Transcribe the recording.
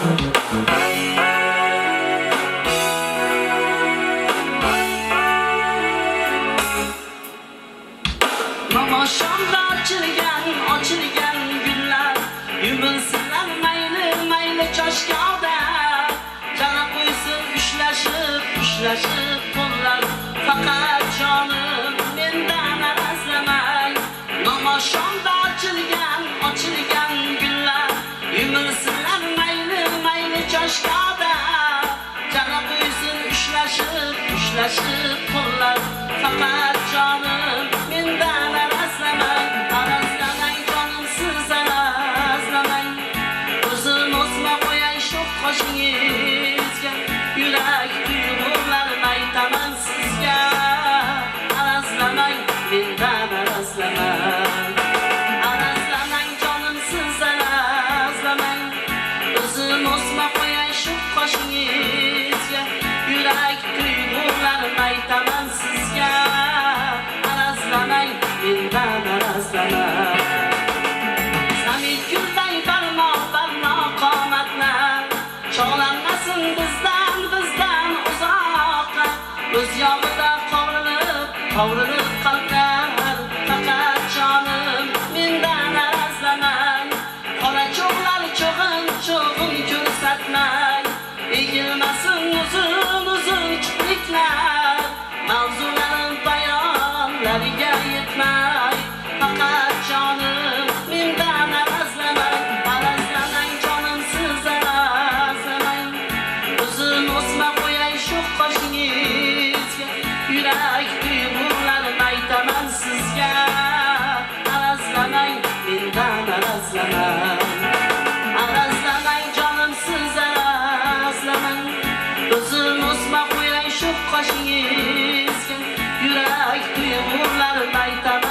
Namoshonda ochilgan gullar yumilsinlar mayli choshgoda. Jana qo'ysin ushlashib qo'llar, faqat jonim mendan arazlamay. Namoshonda ochilgan gullar yumilsinlar mayli choshgoda. Jana qo'ysin ushlashib qo'llar, faqat jonim mendan arazlamay. Arazlamay jonim siz arazlamay. O'zim o'sma qo'yay shu qoshingizga, yurak tuyg'ularini aytaman sizga. Arazlamay mendan arazlamay. Arazlamay jonim siz arazlamay. O'zim o'sma qo'yay shu qoshingizga, yurak tuyg'ularini aytaman sizga. Arazlamay mendan arazlamay. Samit gulday barno qomatlar, chog'lanmasin bizdan uzoqqa. O'z yog'ida qovrilib qalblar, faqat jonim mendan arazlamay. Qora cho'g'lar cho'g'in ko'rsatmay, egilmasin uzun kipriklar. Mavzularim bayonlariga yetmay, faqat jonim mendan arazlamay. Arazlamay jonim siz arazlamay. O'zim o'sma qo'yay shu qoshingizga, yurak tuyg'ularini aytaman sizga. Arazlamay mendan arazlamay. Arazlamay jonim siz arazlamay. O'zim o'sma qo'yay shu qoshingizga, yurak tuyg'ularini aytaman